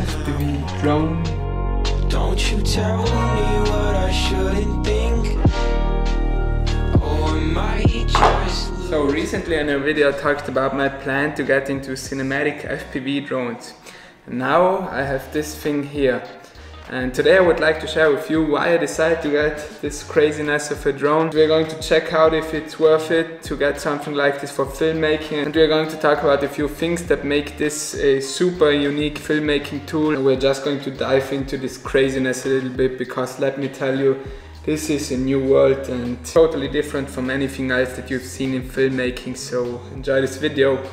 FPV drone. Don't you tell me what I shouldn't think. Oh, I might just. So recently in a video I talked about my plan to get into cinematic FPV drones. And now I have this thing here. And today I would like to share with you why I decided to get this craziness of a drone. We're going to check out if it's worth it to get something like this for filmmaking. And we're going to talk about a few things that make this a super unique filmmaking tool. And we're just going to dive into this craziness a little bit, because let me tell you, this is a new world and totally different from anything else that you've seen in filmmaking. So enjoy this video.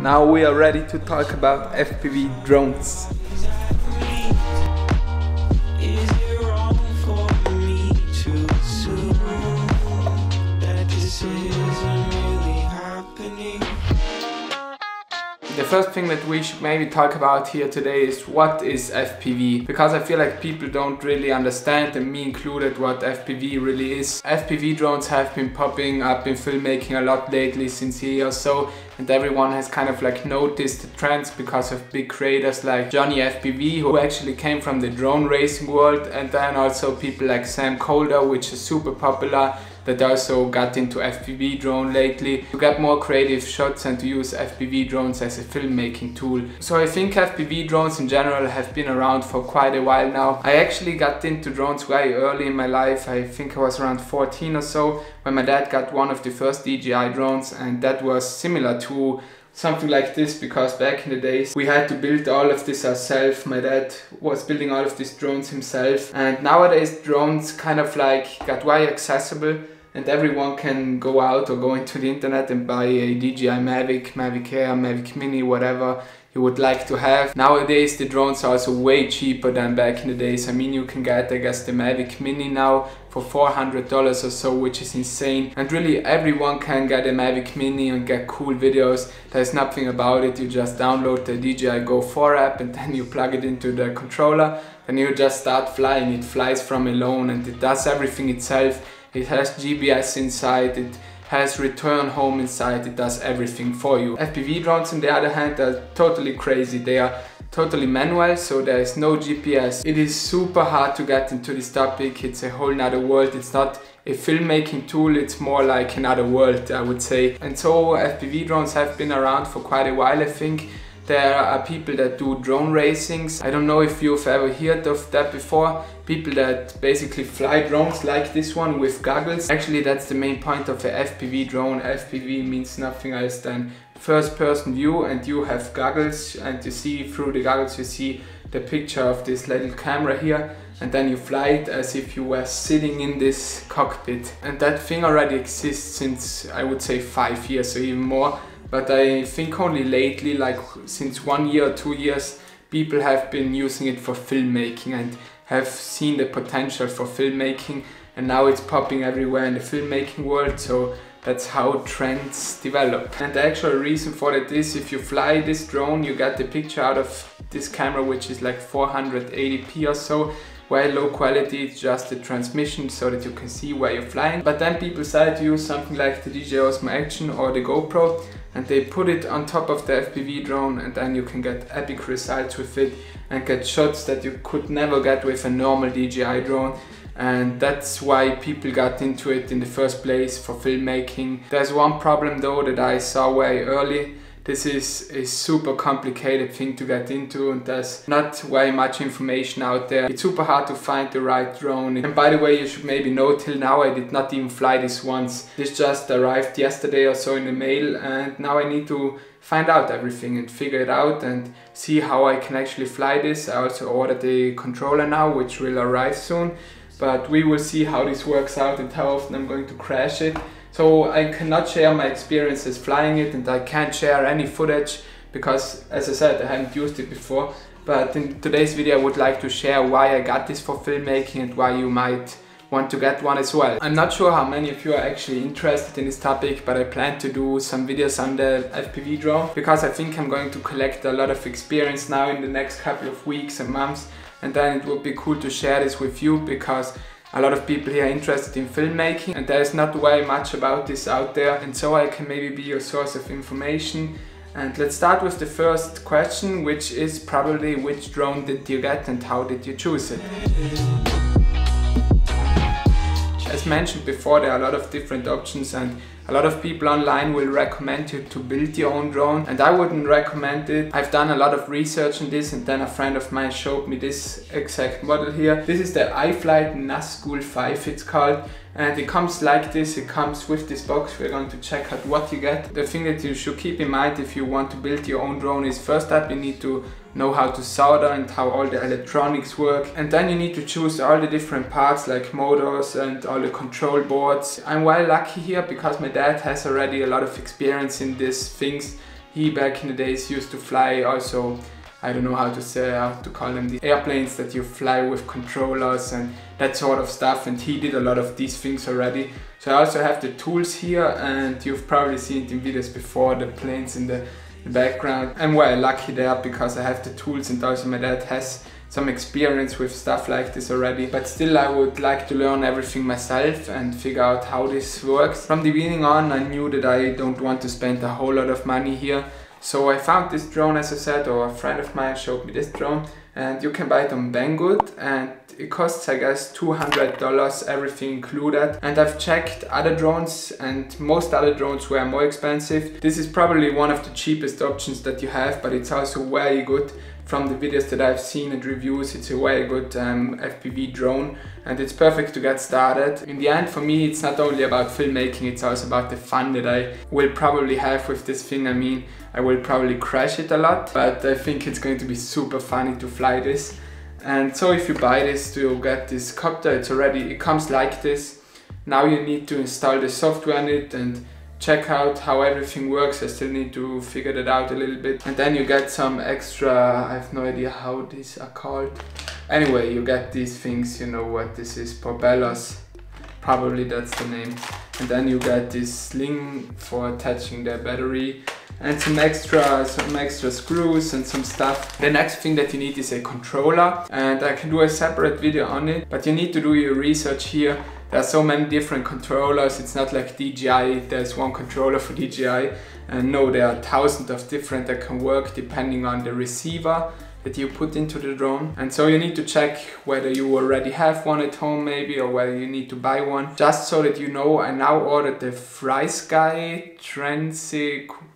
Now we are ready to talk about FPV drones. The first thing that we should maybe talk about here today is what is FPV, because I feel like people don't really understand, and me included, what FPV really is. FPV drones have been popping up in filmmaking a lot lately, since a year or so, and everyone has kind of like noticed the trends because of big creators like Johnny FPV, who actually came from the drone racing world, and then also people like Sam Colder, which is super popular, that also got into FPV drone lately, to get more creative shots and to use FPV drones as a filmmaking tool. So I think FPV drones in general have been around for quite a while now. I actually got into drones very early in my life. I think I was around 14 or so when my dad got one of the first DJI drones, and that was similar to something like this, because back in the days we had to build all of this ourselves. My dad was building all of these drones himself, and nowadays drones kind of like got very accessible and everyone can go out or go into the internet and buy a DJI Mavic, Mavic Air, Mavic Mini, whatever you would like to have. Nowadays the drones are also way cheaper than back in the days. I mean, you can get, I guess, the Mavic Mini now for $400 or so, which is insane. And really everyone can get a Mavic Mini and get cool videos. There's nothing about it. You just download the DJI Go 4 app and then you plug it into the controller and you just start flying. It flies from alone and it does everything itself. It has GPS inside, it has return home inside, it does everything for you. FPV drones on the other hand are totally crazy. They are totally manual, so there is no GPS. It is super hard to get into this topic. It's a whole nother world. It's not a filmmaking tool, it's more like another world, I would say. And so FPV drones have been around for quite a while, I think. There are people that do drone racings. I don't know if you've ever heard of that before. People that basically fly drones like this one with goggles. Actually, that's the main point of a FPV drone. FPV means nothing else than first person view, and you have goggles and you see through the goggles, you see the picture of this little camera here, and then you fly it as if you were sitting in this cockpit. And that thing already exists since, I would say, 5 years or even more. But I think only lately, like since 1 year or 2 years, people have been using it for filmmaking and have seen the potential for filmmaking, and now it's popping everywhere in the filmmaking world. So that's how trends develop. And the actual reason for that is, if you fly this drone, you get the picture out of this camera, which is like 480p or so. Very low quality, it's just the transmission so that you can see where you're flying. But then people started to use something like the DJI Osmo Action or the GoPro, and they put it on top of the FPV drone, and then you can get epic results with it and get shots that you could never get with a normal DJI drone. And that's why people got into it in the first place, for filmmaking. There's one problem though that I saw very early. This is a super complicated thing to get into, and there's not very much information out there. It's super hard to find the right drone. And by the way, you should maybe know, till now I did not even fly this once. This just arrived yesterday or so in the mail, and now I need to find out everything and figure it out and see how I can actually fly this. I also ordered a controller now, which will arrive soon, but we will see how this works out and how often I'm going to crash it. So I cannot share my experiences flying it, and I can't share any footage because, as I said, I haven't used it before. But in today's video I would like to share why I got this for filmmaking and why you might want to get one as well. I'm not sure how many of you are actually interested in this topic, but I plan to do some videos on the FPV drone because I think I'm going to collect a lot of experience now in the next couple of weeks and months, and then it would be cool to share this with you because a lot of people here are interested in filmmaking and there's not very much about this out there, and so I can maybe be your source of information. And let's start with the first question, which is probably which drone did you get and how did you choose it? As mentioned before, there are a lot of different options and a lot of people online will recommend you to build your own drone, and I wouldn't recommend it. I've done a lot of research on this, and then a friend of mine showed me this exact model here. This is the iFlight Nazgul 5 it's called, and it comes like this. It comes with this box. We're going to check out what you get. The thing that you should keep in mind if you want to build your own drone is, first up, you need to know how to solder and how all the electronics work, and then you need to choose all the different parts like motors and all the control boards. I'm well lucky here because my dad has already a lot of experience in these things. He back in the days used to fly also, I don't know how to call them, the airplanes that you fly with controllers and that sort of stuff, and he did a lot of these things already. So I also have the tools here, and you've probably seen it in videos before, the planes in the background. I'm well lucky there because I have the tools, and also my dad has some experience with stuff like this already, but still I would like to learn everything myself and figure out how this works. From the beginning on, I knew that I don't want to spend a whole lot of money here, so I found this drone, as I said, or a friend of mine showed me this drone, and you can buy it on Banggood, and it costs, I guess, $200, everything included. And I've checked other drones, and most other drones were more expensive. This is probably one of the cheapest options that you have, but it's also very good. From the videos that I've seen and reviews, it's a very good FPV drone, and it's perfect to get started. In the end, for me, it's not only about filmmaking, it's also about the fun that I will probably have with this thing. I mean, I will probably crash it a lot, but I think it's going to be super funny to fly this. And so if you buy this to get this copter, it comes like this. Now you need to install the software on it and check out how everything works. I still need to figure that out a little bit. And then you get some extra, I have no idea how these are called. Anyway, you get these things, you know what this is, propellers. Probably that's the name. And then you get this sling for attaching the battery, and some extra screws and some stuff. The next thing that you need is a controller, and I can do a separate video on it, but you need to do your research here. There are so many different controllers. It's not like DJI, there's one controller for DJI, and no, there are thousands of different that can work depending on the receiver that you put into the drone. And so you need to check whether you already have one at home maybe, or whether you need to buy one. Just so that you know, I now ordered the FreeSky Transiku.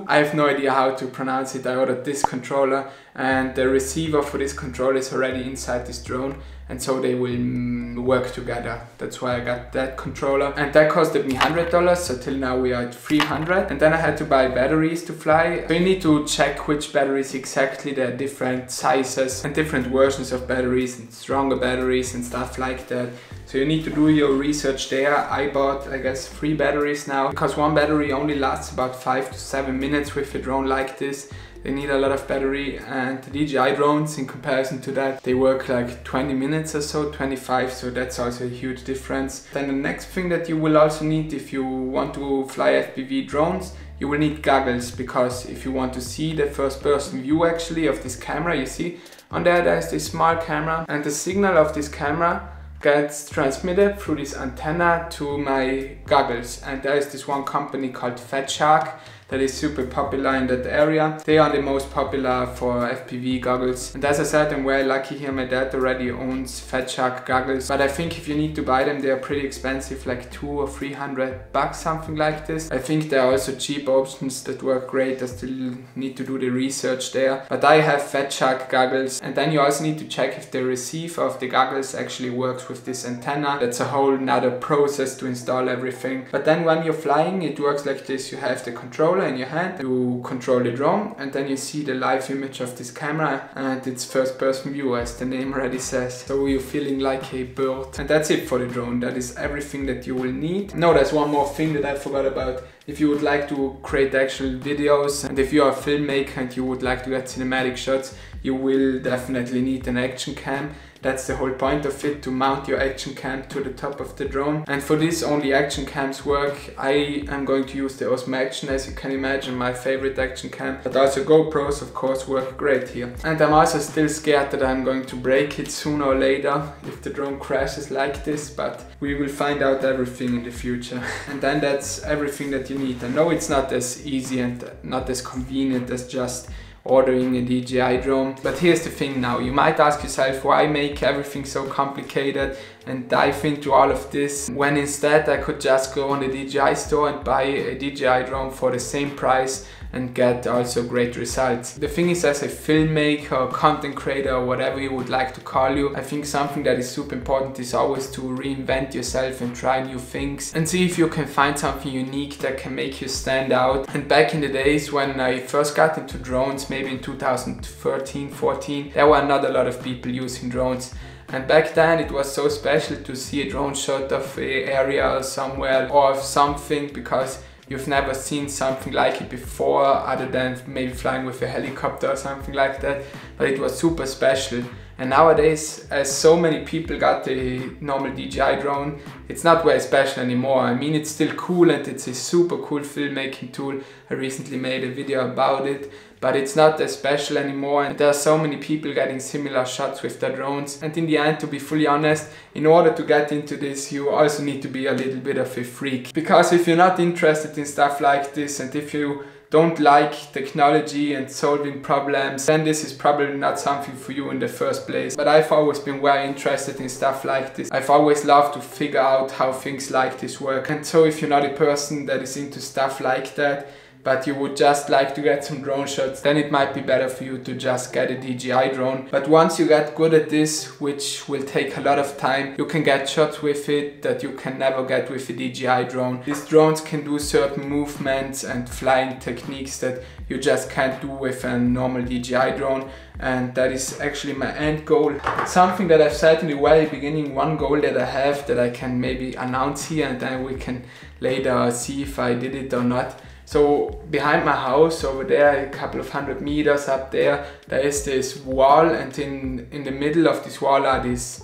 I have no idea how to pronounce it. I ordered this controller, and the receiver for this controller is already inside this drone, and so they will work together. That's why I got that controller, and that costed me $100, so till now we are at $300. And then I had to buy batteries to fly. So you need to check which batteries exactly. There are different sizes and different versions of batteries and stronger batteries and stuff like that. So you need to do your research there. I bought, I guess, 3 batteries now, because one battery only lasts about 5 to 7 minutes with a drone like this. They need a lot of battery, and the DJI drones, in comparison to that, they work like 20 minutes or so, 25, so that's also a huge difference. Then the next thing that you will also need if you want to fly FPV drones, you will need goggles, because if you want to see the first person view actually of this camera, you see on there's this small camera, and the signal of this camera gets transmitted through this antenna to my goggles. And there is this one company called Fat Shark that is super popular in that area. They are the most popular for FPV goggles. And as I said, I'm very lucky here. My dad already owns Fat Shark goggles, but I think if you need to buy them, they are pretty expensive, like $200 or $300, something like this. I think there are also cheap options that work great. I still need to do the research there, but I have Fat Shark goggles. And then you also need to check if the receiver of the goggles actually works with this antenna. That's a whole nother process to install everything. But then when you're flying, it works like this. You have the controller in your hand, you control the drone, and then you see the live image of this camera, and it's first person view, as the name already says. So you're feeling like a bird. And that's it for the drone. That is everything that you will need. No, there's one more thing that I forgot about. If you would like to create actual videos, and if you are a filmmaker and you would like to get cinematic shots, you will definitely need an action cam. That's the whole point of it, to mount your action cam to the top of the drone. And for this only action cams work. I am going to use the Osmo Action, as you can imagine, my favorite action cam. But also GoPros of course work great here. And I'm also still scared that I'm going to break it sooner or later if the drone crashes like this, but we will find out everything in the future. And then that's everything that you need. I know it's not as easy and not as convenient as just ordering a DJI drone, but here's the thing now. You might ask yourself, why make everything so complicated and dive into all of this when instead I could just go on the DJI store and buy a DJI drone for the same price and get also great results. The thing is, as a filmmaker, content creator, or whatever you would like to call you, I think something that is super important is always to reinvent yourself and try new things and see if you can find something unique that can make you stand out. And back in the days when I first got into drones, maybe in 2013-14, there were not a lot of people using drones. And back then it was so special to see a drone shot of an area somewhere or of something, because you've never seen something like it before, other than maybe flying with a helicopter or something like that. But it was super special. And nowadays, as so many people got the normal DJI drone, it's not very special anymore. I mean, it's still cool and it's a super cool filmmaking tool. I recently made a video about it, but it's not as special anymore. And there are so many people getting similar shots with their drones. And in the end, to be fully honest, in order to get into this, you also need to be a little bit of a freak. Because if you're not interested in stuff like this, and if you don't like technology and solving problems, then this is probably not something for you in the first place. But I've always been very interested in stuff like this. I've always loved to figure out how things like this work. And so if you're not a person that is into stuff like that, but you would just like to get some drone shots, then it might be better for you to just get a DJI drone. But once you get good at this, which will take a lot of time, you can get shots with it that you can never get with a DJI drone. These drones can do certain movements and flying techniques that you just can't do with a normal DJI drone. And that is actually my end goal. It's something that I've said in the very beginning, one goal that I have that I can maybe announce here, and then we can later see if I did it or not. So behind my house over there, a couple of 100 meters up there, there is this wall, and in the middle of this wall are these...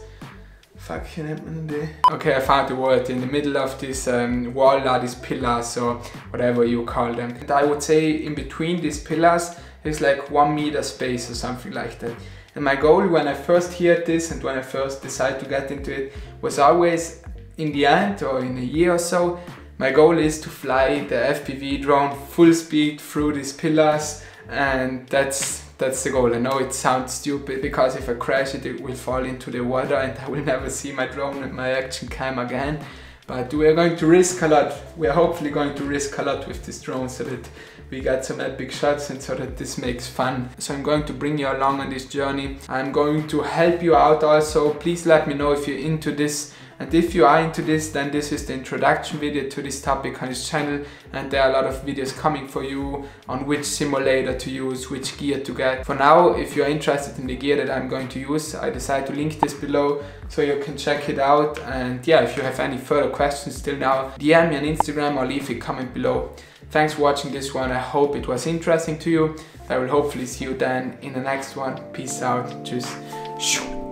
Okay, I found the word. In the middle of this wall are these pillars, or whatever you call them. And I would say in between these pillars is like 1 meter space or something like that. And my goal when I first heard this and when I first decided to get into it was always, in the end or in a year or so, my goal is to fly the FPV drone full speed through these pillars, and that's the goal. I know it sounds stupid, because if I crash it, it will fall into the water and I will never see my drone and my action cam again. But we are going to risk a lot. We are hopefully going to risk a lot with this drone so that we get some epic shots and so that this makes fun. So I'm going to bring you along on this journey. I'm going to help you out also. Please let me know if you're into this. And if you are into this, then this is the introduction video to this topic on this channel, and there are a lot of videos coming for you on which simulator to use, which gear to get. For now, if you're interested in the gear that I'm going to use, I decided to link this below so you can check it out. And yeah, if you have any further questions till now, DM me on Instagram or leave a comment below. Thanks for watching this one. I hope it was interesting to you. I will hopefully see you then in the next one. Peace out. Tschüss.